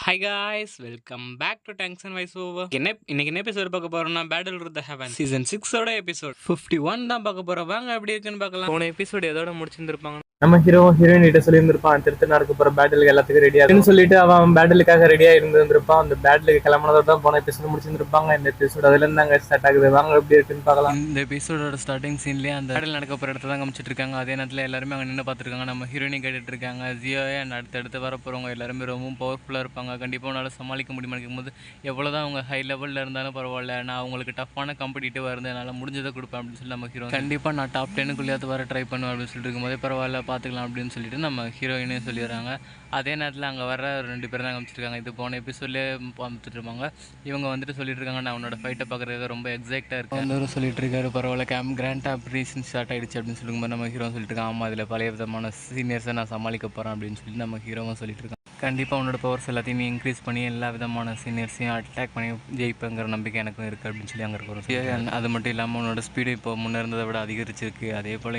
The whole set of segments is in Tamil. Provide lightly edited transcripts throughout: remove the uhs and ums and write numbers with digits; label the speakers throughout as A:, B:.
A: Hi guys welcome back to tongues and voice over. இன்னைக்கு என்ன எபிசோட் பார்க்க போறோம்னா battle with the heaven season 6ஓட எபிசோட் 51 தான் பார்க்க போறோம். வாங்க எப்படி இருக்குன்னு பார்க்கலாம். போன எபிசோட் எதோட முடிச்சிருந்திருப்பாங்க.
B: நம்ம ஹீரோ ஹீரோயின் கிட்ட சொல்லியிருந்திருப்பான் திருத்தனாருக்கு போற பேட்டிலுக்கு எல்லாத்துக்கும் ரெடியா சொல்லிட்டு அவன் பேட்டிலுக்காக ரெடியா இருந்திருப்பான். அந்த பேட்டிலுக்கு கிளம்புனதோட தான் போன எபிசோட் முடிச்சிருந்திருப்பாங்க. இந்த எபிசோட் அதுல இருந்து அங்க ஸ்டார்ட் ஆகுது. வாங்க எப்படி இருக்குன்னு பார்க்கலாம்.
A: இந்த எபிசோடோட ஸ்டார்டிங் சீன்லயே அந்த பேட்டில் நடக்க போற இடத்த தான் காமிச்சிட்டு இருக்காங்க. அதே நேரத்தில் எல்லாருமே அங்கே நின்று பார்த்துருக்காங்க. நம்ம ஹீரோயினை கேட்டுட்டு இருக்காங்க. ஜியோவே அடுத்தடுத்து வர போறவங்க எல்லாருமே ரொம்ப பவர்ஃபுல்லா இருப்பாங்க. கண்டிப்பா உன்னால சமாளிக்க முடியுமா இருக்கும்போது எவ்வளவுதான் அவங்க ஹை லெவல்ல இருந்தாலும் பரவாயில்ல, நான் அவங்களுக்கு டஃப்பான காம்படிட்டிவா இருந்து என்னால் முடிஞ்சதை கொடுப்பேன் அப்படின்னு சொல்லி நம்ம ஹீரோ கண்டிப்பா நான் டாப் 10க்குள்ளேயாவது வர ட்ரை பண்ணுவேன் அப்படின்னு சொல்லிட்டு இருக்கும்போதே பரவாயில்ல பார்த்துக்கலாம் அப்படின்னு சொல்லிட்டு நம்ம ஹீரோயினே சொல்லிடுறாங்க. அதே நேரத்தில் அங்கே வர 2 பேர் தான் காமிச்சிருக்காங்க. இது போன எபிசோட்லேயே பார்த்துட்டு இருப்பாங்க. இவங்க வந்துட்டு சொல்லிட்டு இருக்காங்க, நான் உன்னோட ஃபைட்டை பார்க்குறதுக்கு ரொம்ப எக்ஸைட்டாக இருக்கேன். வந்து சொல்லிட்டு இருக்காரு, பரவாயில்ல கிராண்ட் ஆப்ரேஷன் ஸ்டார்ட் ஆகிடுச்சு அப்படின்னு சொல்லும்போது நம்ம ஹீரோ சொல்லிட்டு இருக்காங்க, ஆமாம் அதில் பழைய விதமான சீனியர்ஸை நான் சமாளிக்க போகிறேன் அப்படின்னு சொல்லி நம்ம ஹீரோவும் சொல்லிட்டு இருக்காங்க. கண்டிப்பாக உன்னோட பவர்ஸ் எல்லாத்தையும் நீ இன்க்ரீஸ் பண்ணி எல்லா விதமான சீனியர்ஸையும் அட்டாக் பண்ணி ஜெயிப்பேங்கிற நம்பிக்கை எனக்கும் இருக்குது அப்படின்னு சொல்லி அங்கே இருக்கிறோம். அது மட்டும் இல்லாமல் உன்னோட ஸ்பீடு இப்போ முன்னே இருந்ததை விட அதிகரிச்சிருக்கு. அதே போல்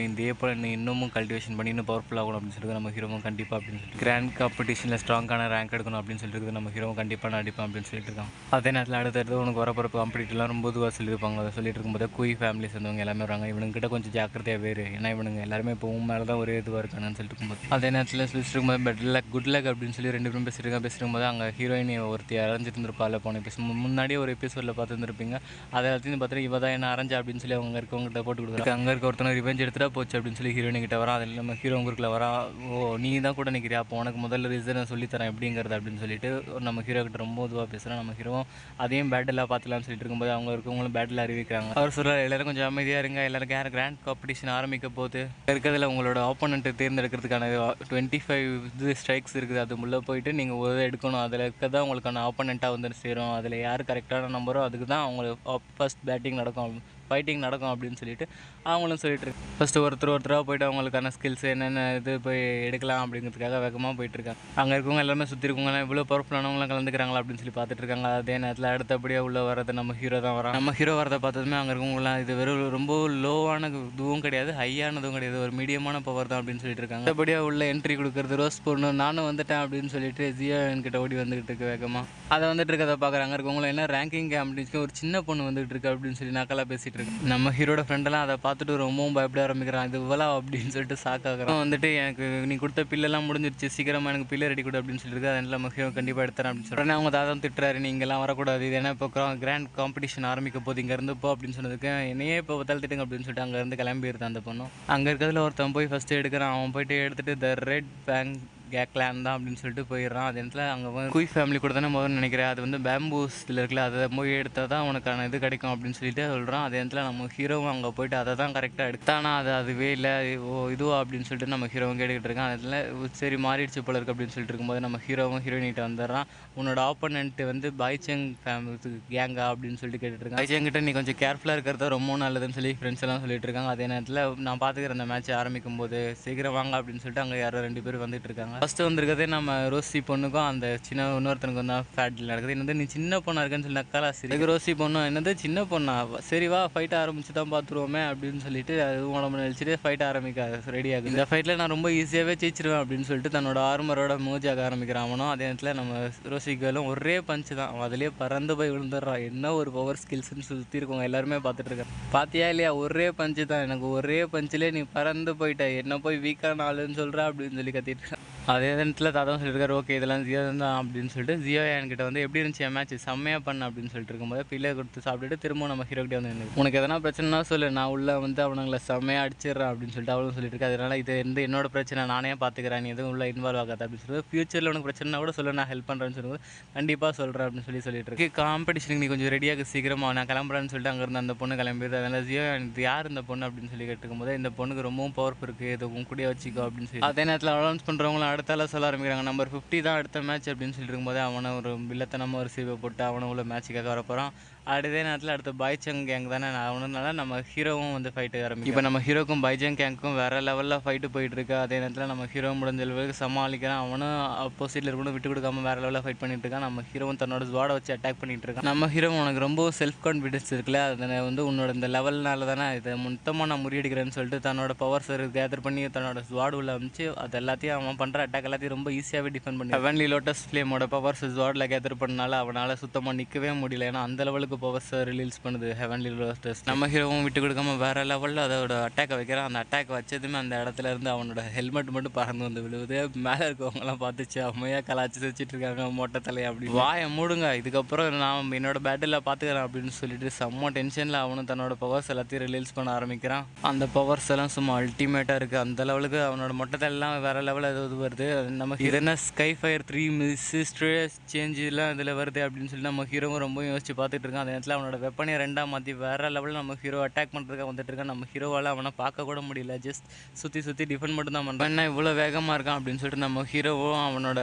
A: நீ இன்னமும் கல்டிவேஷன் பண்ணி இன்னும் பவர்ஃபுல் ஆகணும் அப்படின்னு சொல்லிட்டு நம்ம ஹீரோவும் கண்டிப்பாக அப்படின்னு சொல்லிட்டு கிராண்ட் காம்படிஷனில் ஸ்ட்ராங்கான ரேங்க் எடுக்கணும் அப்படின்னு சொல்லிட்டு நம்ம ஹீரோவும் கண்டிப்பாக நான் அடிப்பேன் அப்படின்னு சொல்லிட்டு இருக்கான். அதே நேரத்தில் அடுத்தடுத்து உனக்கு வரப்போகிற காம்படிட்டிவ்லாம் ரொம்ப இதுவாக சொல்லியிருப்பாங்க. அதை சொல்லிட்டு இருக்கும்போது குய் ஃபேமிலி சேர்ந்தவங்க எல்லாமே வராங்க. இவனுங்கிட்ட கொஞ்சம் ஜாக்கிரதையாக வேறு, ஏன்னா இவனுங்க எல்லாருமே இப்போ மேலே தான் ஒரே இதுவாக இருக்கானு சொல்லிட்டு இருக்கும்போது அதே நேரத்தில் சொல்லிட்டு இருக்கும்போது பெட் லக் குட் லக் அப்படின்னு சொல்லி 2 பேரும் பேசிருக்கும்போது அங்கே ஹீரோயின் ஒருத்தி அரைஞ்சிட்டு இருந்திருப்பாள். போன எபிசோட் முன்னாடியே ஒரு எபிசோடில் பார்த்துருந்துருப்பீங்க. அதை எல்லாத்தையும் பார்த்துட்டு இவ தான் என்ன அரைஞ்சா அப்படின்னு சொல்லி அவங்க இருக்கவங்ககிட்ட போட்டு கொடுக்குறாங்க. அங்கே இருக்க ஒருத்தனை ரிவெஞ்ச் எடுத்துட்டா போச்சு அப்படின்னு சொல்லி ஹீரோயின் கிட்ட வரா. அதில் நம்ம ஹீரோ உங்களுக்குள்ள வரா, ஓ நீ தான் கூட நிற்கிறியா, அப்போ உனக்கு முதல்ல ரீசனை சொல்லித்தரேன் எப்படிங்கிறது அப்படின்னு சொல்லிட்டு நம்ம ஹீரோ கிட்ட ரொம்ப இதுவாக பேசுகிறோம். நம்ம ஹீரோவும் அதையும் பேட்டிலாக பார்த்துலாம்னு சொல்லிட்டு இருக்கும்போது அவங்க இருக்கவங்களும் பேட்டில் அறிவிக்கிறாங்க. அவர் சொல்கிற எல்லாரும் கொஞ்சம் அமைதியாக இருங்க, எல்லாருக்கும் யார் கிராண்ட் காம்படிஷன் ஆரம்பிக்க போது இருக்கிறதுல உங்களோட ஆப்போனண்ட்டை தேர்ந்தெடுக்கிறதுக்கான 25 ஸ்ட்ரைக்ஸ் இருக்குது. அது உள்ளே போயிட்டு நீங்கள் ஒரு எடுக்கணும். அதில் இருக்க தான் உங்களுக்கான ஆப்போனண்ட்டாக வந்து சேரும். அதில் யார் கரெக்டான நம்பரோ அதுக்கு தான் அவங்களுக்கு ஃபஸ்ட் பேட்டிங் நடக்கும், ஃபைட்டிங் நடக்கும் அப்படின்னு சொல்லிட்டு அவங்களும் சொல்லிட்டு இருக்கு. ஃபஸ்ட்டு ஒருத்தராக போய்ட்டு அவங்களுக்கான ஸ்கில்ஸ் என்னென்ன இது போய் எடுக்கலாம் அப்படிங்கிறதுக்காக வேகமாக போயிட்டுருக்காங்க. அங்கே இருக்கவங்க எல்லாமே சுற்றி இருக்கவங்களாம் இவ்வளோ பவர்ஃபுல்லானவங்களாம் கலந்துக்கிறாங்களா அப்படின்னு சொல்லி பார்த்துட்டு இருக்காங்க. அதே நேரத்தில் அடுத்தபடியாக உள்ள வரது நம்ம ஹீரோ தான் வரான். நம்ம ஹீரோ வரதை பார்த்ததுமே அங்கே இருக்கவங்களாம் இது வெறும் ரொம்ப லோவான இதுவும் கிடையாது, ஹையானதும் கிடையாது, ஒரு மீடியமான பவர் தான் அப்படின்னு சொல்லிட்டு இருக்காங்க. அடுத்தபடியாக உள்ள என்ட்ரி கொடுக்குறது ரோஸ் பொண்ணு, நானும் வந்துட்டேன் அப்படின்னு சொல்லிட்டு ஜியோ என்கிட்ட ஓடி வந்துகிட்டு இருக்கு வேகமாக. அதை வந்துட்டு இருக்கதை பார்க்குறாங்க. இருக்கவங்களும் என்ன ரேங்கிங் அப்படின்னு ஒரு சின்ன பொண்ணு வந்துட்டு இருக்கு அப்படின்னு சொல்லி நக்கலாக பேசிட்டு நம்ம ஹீரோட ஃப்ரெண்டெல்லாம் அதை பார்த்துட்டு ரொம்பவும் பயப்பட ஆரம்பிக்கிறான். இது இவ்வளோ அப்படின்னு சொல்லிட்டு சாக்காகிறான். வந்துட்டு எனக்கு நீ கொடுத்த பில்லெல்லாம் முடிஞ்சிருச்சு, சீக்கிரமாக எனக்கு பில்லு ரெடி கொடு அப்படின்னு சொல்லிட்டு அதனால நம்ம ஹீரோ கண்டிப்பாக எடுத்துறேன் அப்படின்னு சொல்கிறேன். அவங்க தாதான் திட்டுறாரு, நீங்கள்லாம் வரக்கூடாது, இது ஏன்னா இப்போ கிராண்ட் காம்படிஷன் ஆரம்பிக்க போது இங்கேருந்து போ அப்படின்னு சொன்னதுக்கு என்னையே இப்போ தள்ளிட்டுங்க அப்படின்னு சொல்லிட்டு அங்கேருந்து கிளம்பிடுது அந்த பொண்ணும். அங்கே இருக்கிறதுல ஒருத்தன் போய் ஃபஸ்ட்டு எடுக்கிறான். அவன் போயிட்டு எடுத்துகிட்டு த ரெட் பேங்க் கிளான் தான் அப்படின்னு சொல்லிட்டு போயிடுறான். அதே நேரத்தில் அங்கே குய் ஃபேமிலி கூட தானே முதல்ல நினைக்கிறேன், அது வந்து பேம்பூஸ் இதில் இருக்குல்ல, அதை போய் எடுத்தால் தான் உனக்கான இது கிடைக்கும் அப்படின்னு சொல்லிட்டு சொல்கிறான். அதே நேரத்தில் நம்ம ஹீரோவும் அங்கே போயிட்டு அதை தான் கரெக்டாக எடுத்தானா அதுவே இல்லை, ஓ இதுவா அப்படின்னு சொல்லிட்டு நம்ம ஹீரோவும் கேட்டுக்கிட்டு இருக்கான். அதில் சரி மாறிடுச்சு போல இருக்கு அப்படின்னு சொல்லிட்டு இருக்கும்போது நம்ம ஹீரோவும் ஹீரோயினிட்ட வந்துடுறான். உன்னோட ஆப்போனன்ட் வந்து பாய்சங் ஃபேமிலி கேங்கா அப்படின்னு சொல்லிட்டு கேட்டுருக்காங்க. பாய்சங்கிட்ட நீ கொஞ்சம் கேர்ஃபுல்லாக இருக்கிறது ரொம்ப நல்லதுன்னு சொல்லி ஃப்ரெண்ட்ஸ் எல்லாம் சொல்லிட்டு இருக்காங்க. அதே நேரத்தில் நான் பார்த்துக்கிற அந்த மேட்ச் ஆரம்பிக்கும் போது சீக்கிரம் வாங்க அப்படின்னு சொல்லிட்டு அங்கே யாரோ 2 பேர் வந்துட்டு இருக்காங்க. ஃபஸ்ட்டு வந்துருக்கதே நம்ம ரோசி பொண்ணுக்கும் அந்த சின்ன இன்னொருத்தனுக்கும் தான் ஃபேட்டில் நடக்குது. என்னது நீ சின்ன பொண்ணாக இருக்குன்னு சொல்லி நக்காலா சரி ரோசி பொண்ணும் என்னது சின்ன பொண்ணா, சரி வா ஃபைட் ஆரம்பிச்சு தான் பார்த்துருவோமே அப்படின்னு சொல்லிட்டு அது உடம்பு நினச்சிட்டு ஃபைட் ஆரம்பிக்க ரெடி ஆகுது. இந்த ஃபைட்டில் நான் ரொம்ப ஈஸியாகவே ஜெயிச்சிருவேன் அப்படின்னு சொல்லிட்டு தன்னோட ஆர்மரோட மூஜாக ஆரம்பிக்கிறான் அவனும். அதே நேரத்தில் நம்ம ரோசிகளும் ஒரே பஞ்சு தான், அவன் அதிலே பறந்து போய் விழுந்துடுறான். என்ன ஒரு பவர் ஸ்கில்ஸ்ன்னு சுற்றி இருக்கவங்க எல்லாருமே பார்த்துட்டு இருக்காங்க. பார்த்தியா இல்லையா, ஒரே பஞ்சு தான், எனக்கு ஒரே பஞ்சிலே நீ பறந்து போயிட்ட, என்ன போய் வீக்கான ஆளுன்னு சொல்கிற அப்படின்னு சொல்லி கத்திட்டு இருக்கான். அதே நேரத்தில் தாத்தா சொல்லியிருக்காரு, ஓகே இதெல்லாம் ஜியோ தான் அப்படின்னு சொல்லிட்டு ஜியோ என்கிட்ட வந்து எப்படி இருந்துச்சு என் மேட்ச் செம்மையாக பண்ண அப்படின்னு சொல்லிட்டு இருக்கும்போது பிள்ளை கொடுத்து சாப்பிட்டுட்டு திரும்ப நம்ம ஹீரோக்கிட்டே வந்து உனக்கு எதனா பிரச்சனைனா சொல்லு, நான் உள்ள வந்து அவனுங்களை செம்மையாக அடிச்சிடுறேன் அப்படின்னு சொல்லிட்டு அவளும் சொல்லிட்டு இருக்கு. அதனால இது என்னோட பிரச்சனை, நானே பார்த்துக்கிறேன், நீ எதுவும் உள்ள இன்வால்வ் ஆகாது அப்படின்னு சொல்லிட்டு ஃபியூச்சரில் உனக்கு பிரச்சனை கூட சொல்லு, நான் ஹெல்ப் பண்ணுறேன்னு சொல்லும்போது கண்டிப்பாக சொல்கிறேன் அப்படின்னு சொல்லிட்டு இருக்கு. காம்படிஷனுக்கு நீ கொஞ்சம் ரெடியாக சீக்கிரமாக நான் கிளம்புறேன்னு சொல்லிட்டு அங்கேருந்து அந்த பொண்ணு கிளம்பிடுது. அதனால ஜியோ இது யார் இந்த பொண்ணு அப்படின்னு சொல்லி கேட்டுக்கும்போது இந்த பொண்ணுக்கு ரொம்பவும் பவர்ஃபுல் இருக்குது, இது உன் கூட வச்சுக்கோ அப்படின்னு சொல்லி அதே நேரத்தில் அனௌன்ஸ் பண்ணுறவங்களும் அடுத்தால சொல்ல ஆரம்பிக்கிறாங்க. நம்பர் 50 தான் அடுத்த மேட்ச் அப்படின்னு சொல்லிட்டு இருக்கும்போது அவனை ஒரு வில்லத்தனமாக ஒரு சீவை போட்டு அவனை உள்ள மேட்சுக்காக வரப்போகிறான். அதே நேரத்தில் அடுத்து பாய்ச்சங் கேங் தானே அவனால நம்ம ஹீரோவும் வந்து ஃபைட்டு ஆரம்பிக்கும். இப்போ நம்ம ஹீரோக்கும் பாய்ச்சங் கேங்க்கும் வேறு லெவலில் ஃபைட்டு போயிட்டுருக்கு. அதே நேரத்தில் நம்ம ஹீரோ முடிஞ்ச அளவுக்கு சமாளிக்கிறான். அவனும் அப்போசிட்டில் இருக்கணும் விட்டு கொடுக்காம வேறு லெவலில் ஃபைட் பண்ணிட்டு இருக்கான். நம்ம ஹீரோவும் தன்னோட ஸ்வாடை வச்சு அட்டாக் பண்ணிட்டு இருக்கான். நம்ம ஹீரோ உனக்கு ரொம்ப செல்ஃப் கான்ஃபிடன்ஸ் இருக்குல்ல, அதை வந்து உன்னோட இந்த லெவல்னால தானே இதை மொத்தமாக நான் முறியடிக்கிறேன்னு சொல்லிட்டு தன்னோட பவர்ஸ் கேதர் பண்ணி தன்னோட ஸ்வாட் உள்ள அமைச்சு அது எல்லாத்தையும் அவன் பண்ணுற அட்டாக் எல்லாத்தையும் ரொம்ப ஈஸியாகவே டிஃபெண்ட் பண்ணி ஹெவன்லி லோட்டஸ் ஃப்ளேமோட பவர்ஸ் ஸ்வாடில் கேதர் பண்ணனால அவனால் சுத்தமாக நிற்கவே முடியல. ஏன்னா அந்த லெவலுக்கு பவர்ஸ் ரிலீஸ் பண்ணுது ஹெவன்லி லோட்டஸ். நம்ம ஹீரோவும் விட்டு கொடுக்காம வேறு லெவலில் அதோட அட்டாக்கை வைக்கிறான். அந்த அட்டாக் வச்சதுமே அந்த இடத்துல இருந்து அவனோட ஹெல்மெட் மட்டும் பறந்து வந்து விழுவுது. மேலே இருக்கவங்கலாம் பார்த்துச்சு அம்மையாக கலாச்சி வச்சுட்டு இருக்காங்க மொட்டை தலையை. அப்படி வாயை மூடுங்க, இதுக்கப்புறம் நான் என்னோட பேட்டில் பார்த்துக்கிறேன் அப்படின்னு சொல்லிட்டு செம்ம டென்ஷனில் அவனும் தன்னோட பவர்ஸ் எல்லாத்தையும் ரிலீஸ் பண்ண ஆரம்பிக்கிறான். அந்த பவர்ஸ் எல்லாம் சும்மா அல்டிமேட்டாக இருக்குது. அந்த லெவலுக்கு அவனோட மொட்டை தலையெல்லாம் வேறு லெவலில் ஏதாவது வருது. நம்ம இது என்ன ஸ்கை ஃபயர் 3 மிஸ்ட்ரேஸ் சேஞ்செலாம் இதில் வருது அப்படின்னு சொல்லி நம்ம ஹீரோவும் ரொம்ப யோசிச்சு பார்த்துட்டு இருக்கான். அந்த நேரத்தில் அவனோட வெப்பனையை ரெண்டாக மாற்றி வேறு லெவலில் நம்ம ஹீரோ அட்டாக் பண்ணுறதுக்காக வந்துட்டு இருக்கான். நம்ம ஹீரோவால் அவனை பார்க்க கூட முடியல, ஜஸ்ட் சுற்றி டிஃபெண்ட் மட்டும் தான் பண்ணுறான். என்ன இவ்வளோ வேகமாக இருக்கான் அப்படின்னு சொல்லிட்டு நம்ம ஹீரோவும் அவனோட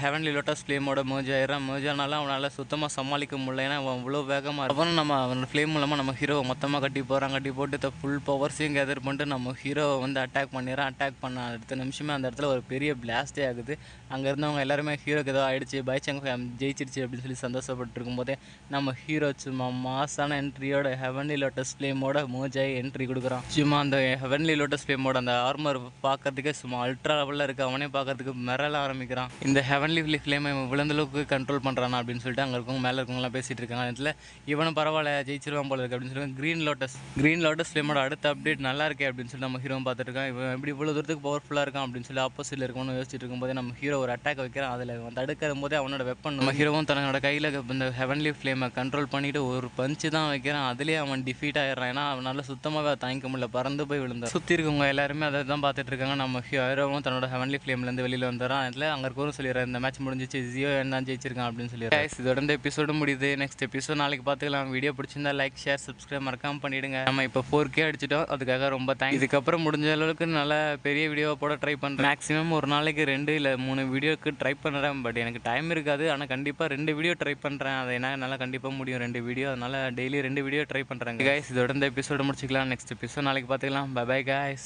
A: ஹெவன்லி லோட்டஸ் ஃப்ளேமோட மேர்ஜானாலும் அவனால் சுத்தமாக சமாளிக்க முடியல. ஏன்னா அவன் இவ்வளோ வேகமாக இருக்கும். நம்ம அவனோட ஃப்ளேம் மூலமாக நம்ம ஹீரோவை மொத்தமாக கட்டி போட்டு ஃபுல் பவர்ஸையும் கேதர் பண்ணிட்டு நம்ம ஹீரோவை வந்து அட்டாக் பண்ணிடுறான். அட்டாக் பண்ண அடுத்த நிமிஷமே அந்த இடத்துல ஒரு பெரிய பிளாஸ்டே ஆகுது. அங்கே இருந்தவங்க எல்லாருமே ஹீரோக்கு ஏதோ ஆயிடுச்சு, பாய்ச்சங் ஜெயிச்சிருச்சு அப்படின்னு சொல்லி சந்தோஷப்பட்டு இருக்கும்போதே நம்ம ஹீரோ சும்மா மாசான என்ட்ரியோட ஹெவன்லி லோட்டஸ் ஃப்ளேமோட மோஜாய் என்ட்ரி கொடுக்குறான். சும்மா அந்த ஹெவன்லி லோட்டஸ் ஃப்ளேமோட அந்த ஆர்மர் பார்க்கறதுக்கே சும்மா அல்ட்ரா லெவலில் இருக்க அவனே பார்க்கறதுக்கு மிரள ஆரம்பிக்கிறான். இந்த ஹெவன்லி ஃப்ளேமை விழுந்தளவுக்கு கண்ட்ரோல் பண்ணுறானா அப்படின்னு சொல்லிட்டு அங்கே இருக்கவங்க மேலே இருக்கவங்களாம் பேசிகிட்டு இருக்காங்க. அதில் இவனும் பரவாயில்ல ஜெயிச்சிருவான் போல இருக்கு அப்படின்னு சொல்லி க்ரீன் லோட்டஸ் ஃப்ளேமோட அடுத்த அப்டேட் நல்லா இருக்கே அப்படின்னு சொல்லி நம்ம ஹீரோவும் பார்த்துட்டு இருக்கான். இவன் எப்படி இவ்வளோ தூரத்துக்கு பவர்ஃபுல்லாக இருக்கான் அப்படின்னு சொல்லி ஆப்போசிட்டில் இருக்கணும்னு யோசிச்சுட்டு இருக்கும்போது நம்ம ஹீரோ ஒரு அட்டாக் வைக்கிறான். அதில் தடுக்கிற போதே அவனோட வெப்பன் நம்ம ஹீரோவும் தன்னோட கையில் இந்த ஹெவன்லி ஃப்ளேமை கண்ட்ரோல் பண்ணிவிட்டு ஒரு பஞ்சு தான் வைக்கிறான். அதுலேயே அவன் டிஃபீட் ஆகிடுறான். ஏன்னா அவனால் சுத்தமாக தாங்கிக்க முடியல, பறந்து போய் விழுந்தான். சுற்றி இருக்கவங்க எல்லாருமே அதை தான் பார்த்துட்டு இருக்காங்க. நம்ம ஹீரோவும் தன்னோட ஹெவன்லி ஃப்ளேம்லேருந்து வெளியில் வந்துடுறான். அதில் அங்கே இருக்கவும் சொல்லிடுறேன் இந்த மேட்ச் முடிஞ்சிச்சு, ஜியோ என்ன ஜெயிச்சிருக்கான் அப்படின்னு சொல்லிடுறேன். இதோட இந்த எபிசோடு முடியுது. நெக்ஸ்ட் எபிசோட் நாளைக்கு பார்த்துக்கலாம். வீடியோ பிடிச்சிருந்தா லைக் ஷேர் சப்ஸ்கிரைப் மறக்காம பண்ணிவிடுங்க. நம்ம இப்போ 4K அடிச்சிட்டோம், அதுக்காக ரொம்ப தேங்க்ஸ். இதுக்கப்புறம் முடிஞ்ச அளவுக்கு நல்ல பெரிய வீடியோவை போட ட்ரை பண்ணுறேன். மேக்ஸிமம் ஒரு நாளைக்கு 2 இல்லை 3 வீடியோக்கு ட்ரை பண்ணுறேன். பட் எனக்கு டைம் இருக்காது. ஆனால் கண்டிப்பாக 2 வீடியோ ட்ரை பண்ணுறேன். அதை என்னால் கண்டிப்பாக முடியும் 2 வீடியோ. அதனால் டெய்லி 2 வீடியோ ட்ரை பண்ணுறேன். கைஸ் இதோட இந்த எபிசோடு முடிச்சிக்கலாம். நெக்ஸ்ட் எபிசோட் நாளைக்கு பார்த்துக்கலாம். Bye bye guys.